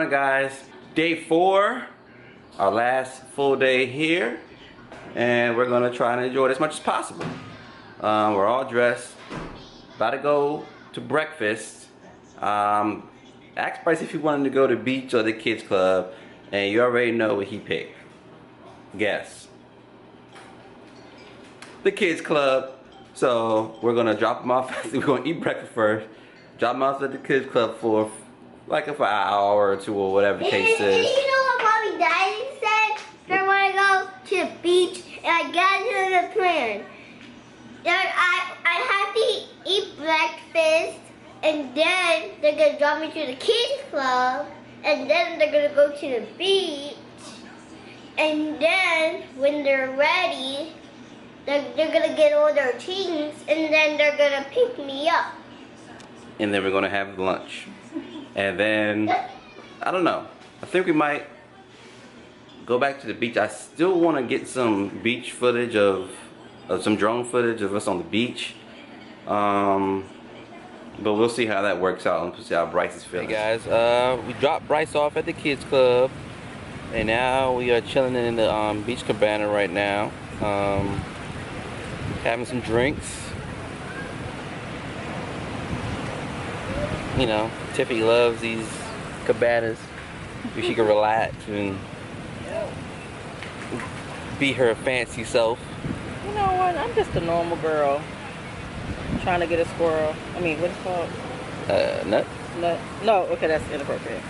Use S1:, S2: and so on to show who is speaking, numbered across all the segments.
S1: morning, guys. Day 4, our last full day here, and we're gonna try and enjoy it as much as possible. We're all dressed, about to go to breakfast. Asked Bryce if he wanted to go to the beach or the kids club, and you already know what he picked. Guess. The kids club. So we're gonna drop him off. We're gonna eat breakfast first. Drop him off at the kids club for like an hour or two or whatever the case is.
S2: You know what Mommy Daddy said? They want to go to the beach, and I got into the plan. I have to eat breakfast, and then they're gonna drop me to the kids club, and then they're gonna go to the beach, and then when they're ready, they're gonna get all their things, and then they're gonna pick me up.
S1: And then we're gonna have lunch. And then, I don't know. I think we might go back to the beach. I still wanna get some beach footage of some drone footage of us on the beach. But we'll see how that works out and we'll see how Bryce is feeling. Hey guys, we dropped Bryce off at the kids club. And now we are chilling in the beach cabana right now. Having some drinks. You know, Tiffany loves these cabanas where she can relax and be her fancy self.
S3: You know what? I'm just a normal girl trying to get a squirrel. I mean, what's it called?
S1: Nut?
S3: Nut? No, okay, that's inappropriate.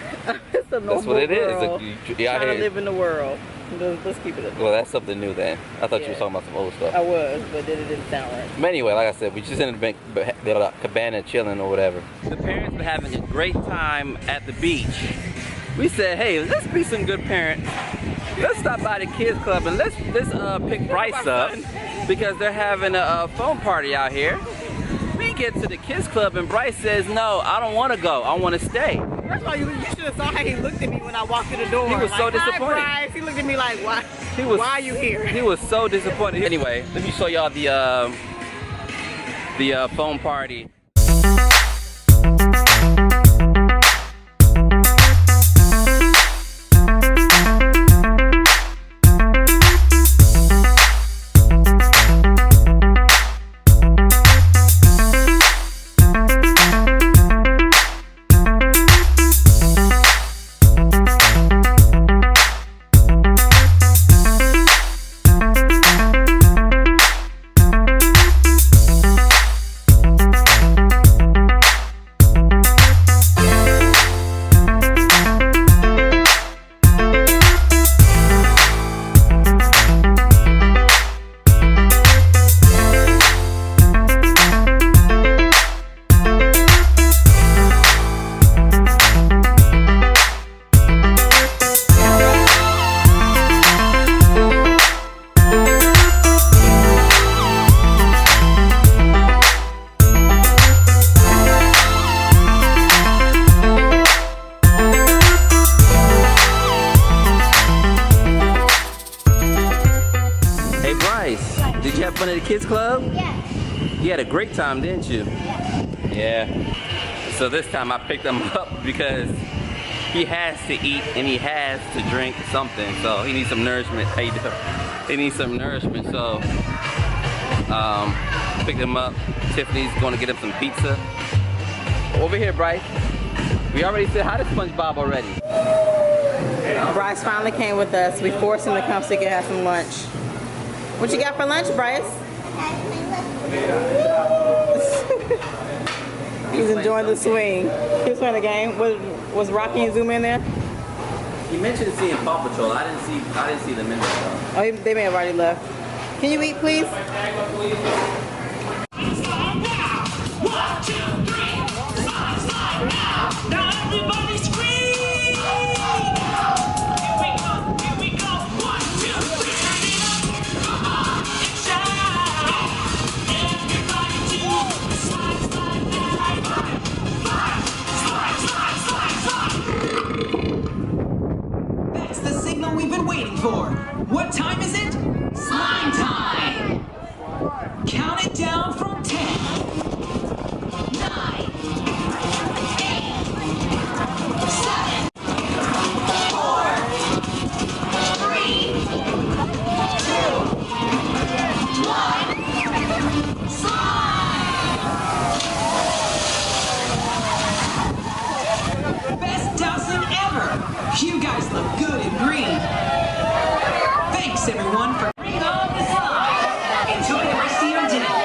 S3: It's a normal
S1: That's what it
S3: girl
S1: is.
S3: trying to live in the world. Let's keep it up.
S1: Well, that's something new then. I thought you were talking about some old stuff.
S3: I was, but then it didn't sound right.
S1: But anyway, like I said, we just in the cabana chilling or whatever. The parents were having a great time at the beach. We said, hey, let's be some good parents. Let's stop by the kids club and let's pick Bryce up because they're having a phone party out here. We get to the kids club and Bryce says, no, I don't want to go. I want to stay.
S3: First of all, you should have saw how he looked at me when I walked through the door.
S1: He was so disappointed.
S3: Hi, Bryce. He looked at me like, why? Why are you here?
S1: He was so disappointed. Anyway, let me show y'all the phone party. Did you have fun at the kids club?
S2: Yeah.
S1: You had a great time, didn't you? Yeah. So this time I picked him up because he has to eat and he has to drink something. So he needs some nourishment. How you doing? He needs some nourishment. So picked him up. Tiffany's going to get him some pizza. Over here, Bryce. We already said hi to SpongeBob already.
S3: Bryce finally came with us. We forced him to come so he could have some lunch. What you got for lunch, Bryce? He's enjoying the swing. He was playing the game. Was Rocky and Zoom in there?
S1: You mentioned seeing Paw Patrol. I didn't see them in there.
S3: Oh, they may have already left. Can you eat, please?
S4: 1, 2, 3, slide now. Now everybody scream. Here we go. 1, 2, 3, turn it up. Come on and shout. Everybody do slide, slide now. Slide. That's the signal we've been waiting for. What time is it? Slime time. Count it down from 10. 9, 8, 7, Slide! Best dousing ever! You guys look good in green. Thanks everyone for bringing on the slide. Enjoy the rest of your day.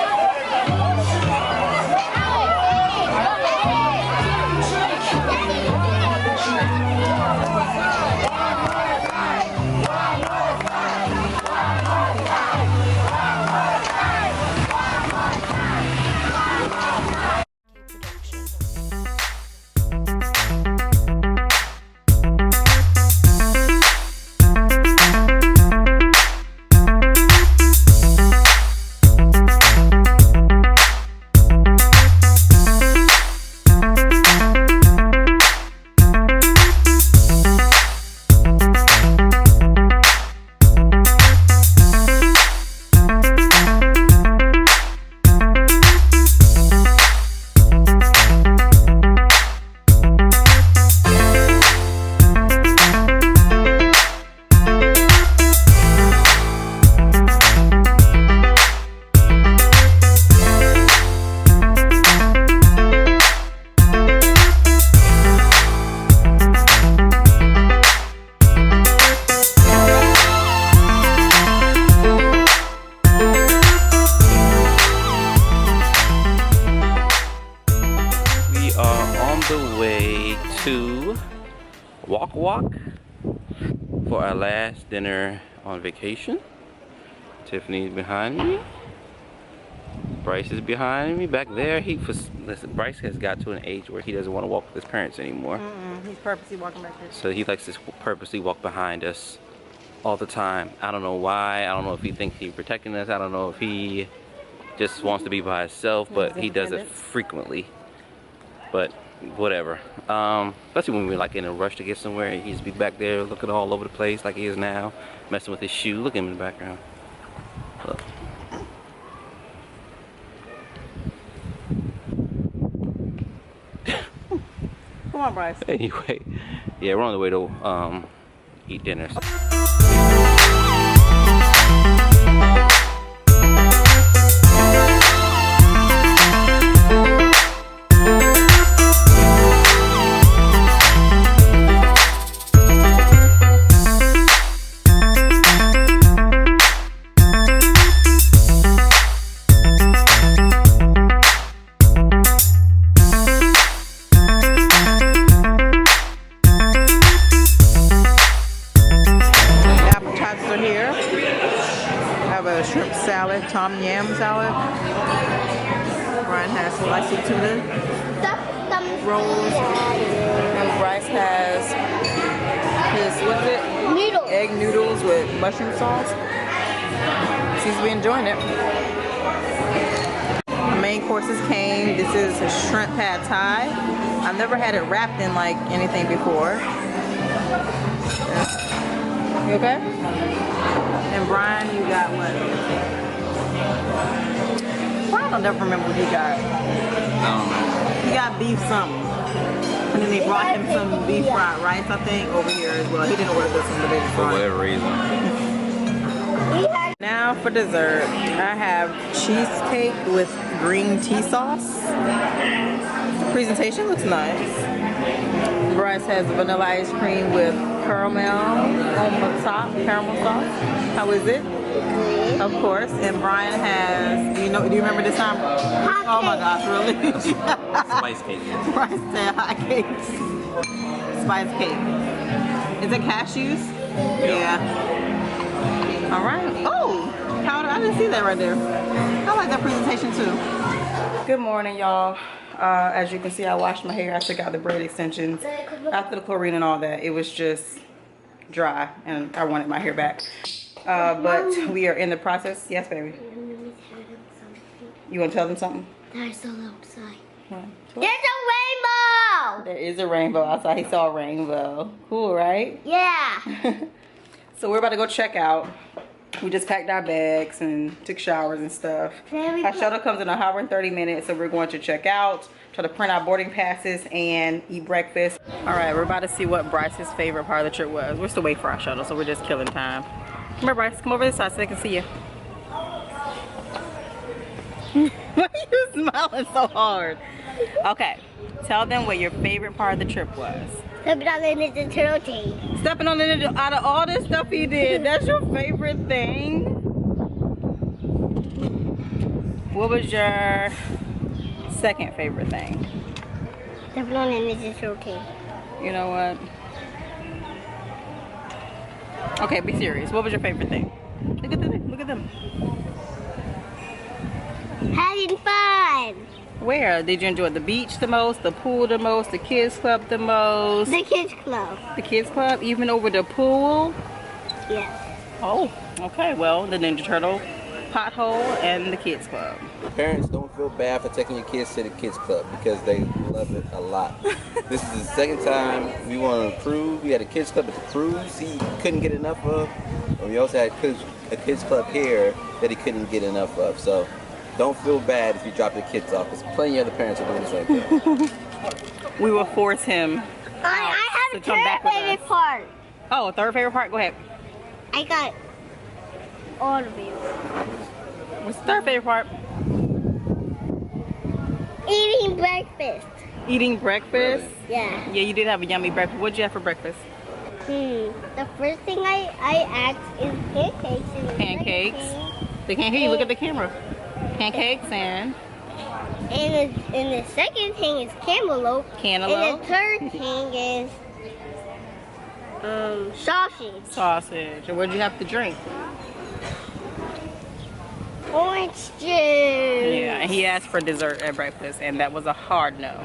S1: To Walk for our last dinner on vacation. Tiffany's behind me. Bryce is behind me back there. Listen, Bryce has got to an age where he doesn't want to walk with his parents anymore.
S3: He's purposely walking back there.
S1: So he likes to purposely walk behind us all the time. I don't know why. I don't know if he thinks he's protecting us. I don't know if he just wants to be by himself, but he does it frequently. But whatever. Especially when we're like in a rush to get somewhere, he just be back there looking all over the place like he is now, messing with his shoe. Look at him in the background. Look.
S3: Come on, Bryce.
S1: Anyway, yeah, we're on the way to eat dinner.
S3: Tom yam salad. Brian has sliced tuna rolls. And Bryce has his, what's it?
S2: Noodles.
S3: Egg noodles with mushroom sauce. Seems to be enjoying it. The main courses came. This is a shrimp pad thai. I've never had it wrapped in like anything before. You okay? And Brian, you got what? I don't never remember what he got. He got beef something. And then they brought him some beef fried rice, I think, over here as well. He didn't order this one, but
S1: for whatever reason.
S3: Now for dessert, I have cheesecake with green tea sauce. The presentation looks nice. Bryce has vanilla ice cream with caramel on the top, caramel sauce. How is it?
S2: Good.
S3: Of course. And Brian has, do you remember this time?
S2: Hot
S3: oh my gosh, really?
S1: Spice cake.
S3: Brian said hot cakes. Spice cake. Is it cashews? Yeah. All right. Oh, powder. I didn't see that right there. I like that presentation too. Good morning, y'all. As you can see, I washed my hair. I took out the braid extensions. After the chlorine and all that, it was just dry and I wanted my hair back. But we are in the process. Yes, baby. You want to tell them something?
S2: There's a outside.
S3: What?
S2: There's a rainbow!
S3: There is a rainbow outside. He saw a rainbow. Cool, right?
S2: Yeah.
S3: So we're about to go check out. We just packed our bags and took showers and stuff. Our shuttle comes in an hour and 30 minutes, so we're going to check out, try to print our boarding passes, and eat breakfast. All right, we're about to see what Bryce's favorite part of the trip was. We're still waiting for our shuttle, so we're just killing time. Come here, Bryce. Come over this side so they can see you. Why are you smiling so hard? Okay, tell them what your favorite part of the trip was.
S2: Stepping on the Ninja Turtle thing.
S3: Stepping on the Ninja, out of all this stuff he did, that's your favorite thing? What was your second favorite thing?
S2: Stepping on the Ninja Turtle thing.
S3: You know what? Okay, be serious. What was your favorite thing? Look at them. Look at them.
S2: Having fun.
S3: Where? Did you enjoy the beach the most, the pool the most, the kids club the most?
S2: The kids club.
S3: The kids club? Even over the pool?
S2: Yes.
S3: Oh, okay. Well, the Ninja Turtle pothole and the kids club.
S1: Parents, don't feel bad for taking your kids to the kids club because they love it a lot. This is the second time we went on a cruise. We had a kids club at the cruise he couldn't get enough of. And we also had a kids club here that he couldn't get enough of. So don't feel bad if you drop your kids off because plenty of other parents are doing this right there.
S3: We will force him
S2: I have
S3: to
S2: a
S3: come back with
S2: favorite
S3: us.
S2: part.
S3: Oh, third favorite part? Go ahead.
S2: I got all of you.
S3: What's the third favorite part?
S2: Eating breakfast.
S3: Eating breakfast?
S2: Yeah.
S3: Yeah, you did have a yummy breakfast. What'd you have for breakfast?
S2: The first thing I asked is pancakes. And the
S3: Pancakes.
S2: second
S3: They can't hear you. Look at the camera. Pancakes and
S2: thing- and the second thing is cantaloupe.
S3: cantaloupe.
S2: And the third thing is sausage.
S3: Sausage. And what'd you have to drink?
S2: Orange juice.
S3: Yeah, and he asked for dessert at breakfast, and that was a hard no.